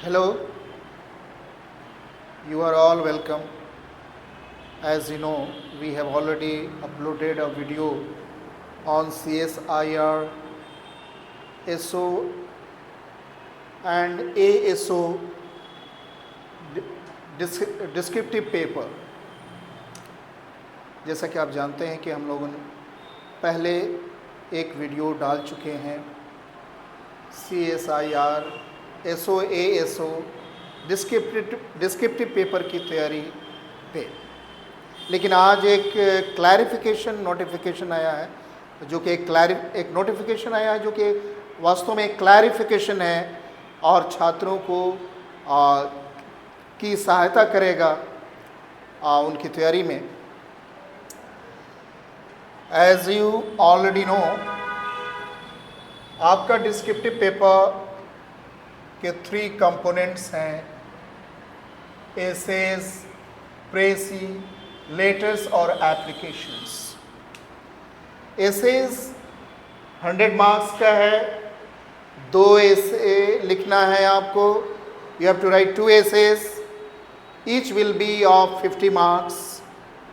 Hello, you are all welcome. As you know, we have already uploaded a video on CSIR, SO and ASO descriptive paper. जैसा कि आप जानते हैं कि हम लोगों ने पहले एक वीडियो डाल चुके हैं CSIR, SO, ASO descriptive paper की तैयारी पे। लेकिन आज एक क्लैरिफिकेशन नोटिफिकेशन आया है, जो कि एक नोटिफिकेशन आया है जो कि वास्तव में एक क्लैरिफिकेशन है और छात्रों को की सहायता करेगा उनकी तैयारी में। एज यू ऑलरेडी नो, आपका डिस्क्रिप्टिव पेपर के 3 कंपोनेंट्स हैं: एसेज, प्रेसी, लेटर्स और एप्लीकेशंस। एसेज 100 मार्क्स का है, 2 एसे लिखना है आपको। You have to write 2 essays, each will be of 50 marks,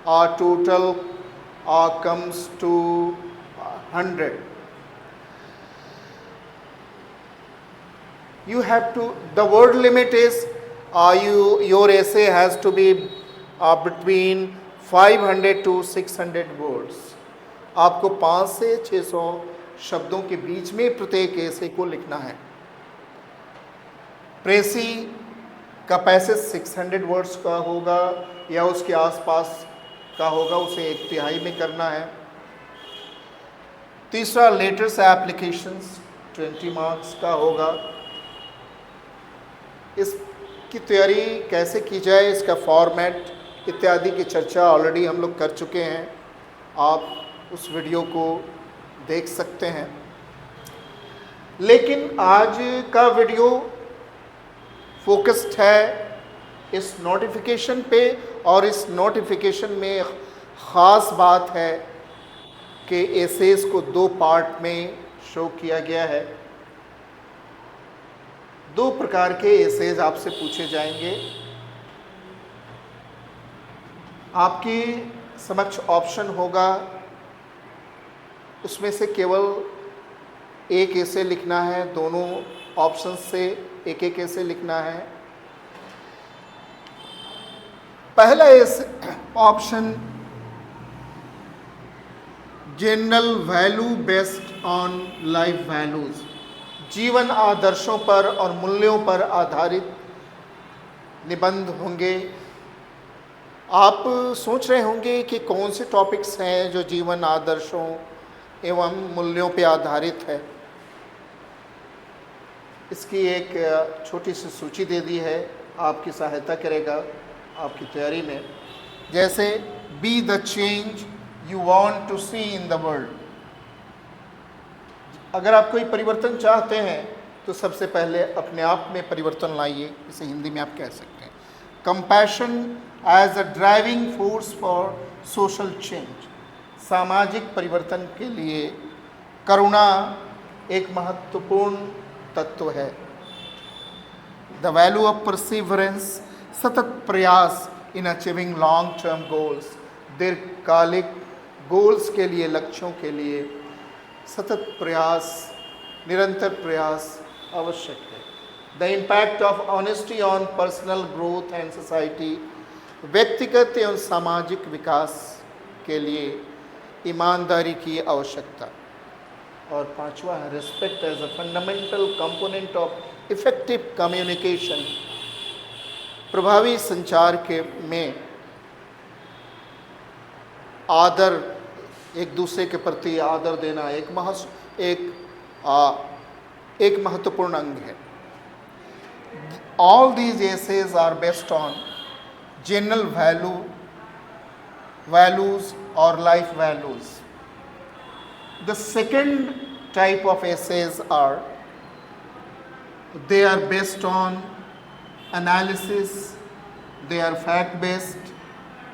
or total comes to 100. You have to, the word limit is your essay has to be between 500 to 600 words. आपको 500 से 600 शब्दों के बीच में प्रत्येक essay को लिखना है। प्रेसी का पैसेज 600 वर्ड्स का होगा या उसके आसपास का होगा, उसे 1/3 में करना है। तीसरा लेटर्स एप्लीकेशंस 20 मार्क्स का होगा। इसकी तैयारी कैसे की जाए, इसका फॉर्मेट इत्यादि की चर्चा ऑलरेडी हम लोग कर चुके हैं, आप उस वीडियो को देख सकते हैं। लेकिन आज का वीडियो फोकस्ड है इस नोटिफिकेशन पे, और इस नोटिफिकेशन में ख़ास बात है कि एसेज को 2 पार्ट में शो किया गया है। 2 प्रकार के एसेज आपसे पूछे जाएंगे। आपकी समक्ष ऑप्शन होगा, उसमें से केवल एक एसे लिखना है, दोनों ऑप्शन से एक एसे लिखना है। पहला option general value based on life values, जीवन आदर्शों पर और मूल्यों पर आधारित निबंध होंगे। आप सोच रहे होंगे कि कौन से टॉपिक्स हैं जो जीवन आदर्शों एवं मूल्यों पर आधारित है। इसकी एक छोटी सी सूची दे दी है, आपकी सहायता करेगा आपकी तैयारी में। जैसे be the change you want to see in the world. अगर आप कोई परिवर्तन चाहते हैं तो सबसे पहले अपने आप में परिवर्तन लाइए, इसे हिंदी में आप कह सकते हैं। Compassion as a driving force for social change, सामाजिक परिवर्तन के लिए करुणा एक महत्वपूर्ण तत्व है। द वैल्यू ऑफ परसिवरेंस, सतत प्रयास in achieving long term goals, दीर्घकालिक गोल्स के लिए, लक्ष्यों के लिए सतत प्रयास, निरंतर प्रयास आवश्यक है। The impact of honesty on personal growth and society, व्यक्तिगत एवं सामाजिक विकास के लिए ईमानदारी की आवश्यकता। और 5वां है respect as a fundamental component of effective communication, प्रभावी संचार के में आदर, एक दूसरे के प्रति आदर देना एक महत्वपूर्ण अंग है। All these essays are based on general values और life values. The second type of essays are, they are based on analysis, they are fact based,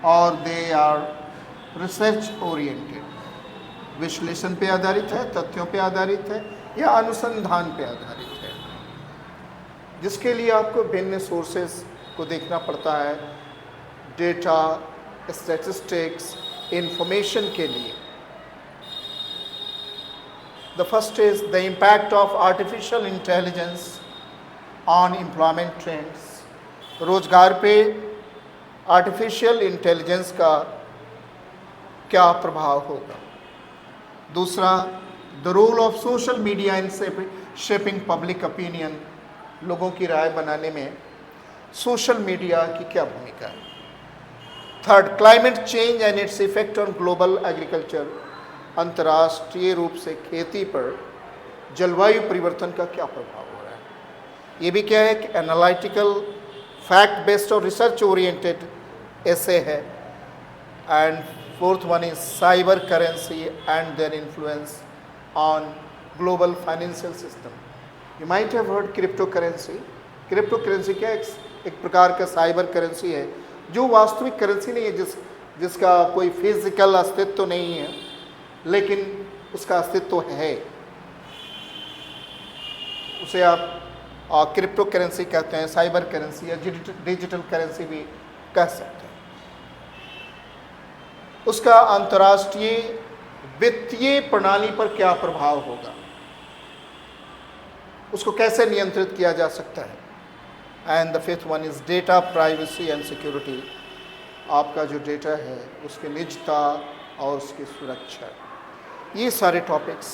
or they are research oriented. विश्लेषण पे आधारित है, तथ्यों पे आधारित है या अनुसंधान पे आधारित है। जिसके लिए आपको भिन्न सोर्सेस को देखना पड़ता है, डेटा, स्टैटिस्टिक्स, इंफॉर्मेशन के लिए। The first is the impact of artificial intelligence on employment trends. रोजगार पे आर्टिफिशियल इंटेलिजेंस का क्या प्रभाव होगा। दूसरा, the role of social media in shaping public opinion. लोगों की राय बनाने में सोशल मीडिया की क्या भूमिका है। Third, climate change and its effect on global agriculture. अंतर्राष्ट्रीय रूप से खेती पर जलवायु परिवर्तन का क्या प्रभाव हो रहा है। ये भी क्या है कि एनालिटिकल, फैक्ट बेस्ड और रिसर्च ओरिएंटेड ऐसे है। And fourth one is cyber currency and their influence on global financial system. You might have heard crypto currency. Crypto currency क्या है? एक प्रकार का साइबर करेंसी है जो वास्तविक करेंसी नहीं है, जिसका कोई फिजिकल अस्तित्व नहीं है, लेकिन उसका अस्तित्व है। उसे आप क्रिप्टो करेंसी कहते हैं, साइबर करेंसी या डिजिटल करेंसी भी कह सकते हैं। उसका अंतर्राष्ट्रीय वित्तीय प्रणाली पर क्या प्रभाव होगा, उसको कैसे नियंत्रित किया जा सकता है। And the fifth one is data privacy and security. आपका जो डेटा है उसकी निजता और उसकी सुरक्षा। ये सारे topics,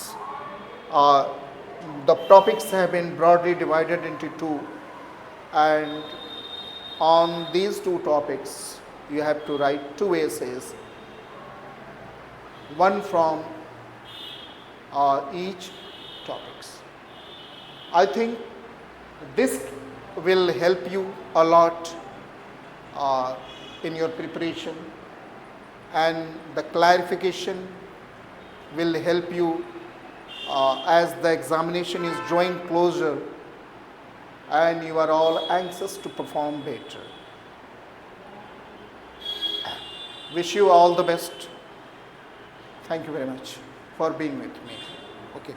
the topics have been broadly divided into two, and on these two topics you have to write 2 essays, one from each topics. I think this will help you a lot in your preparation, and the clarification will help you as the examination is drawing closer and you are all anxious to perform better. Wish you all the best. Thank you very much for being with me. Okay.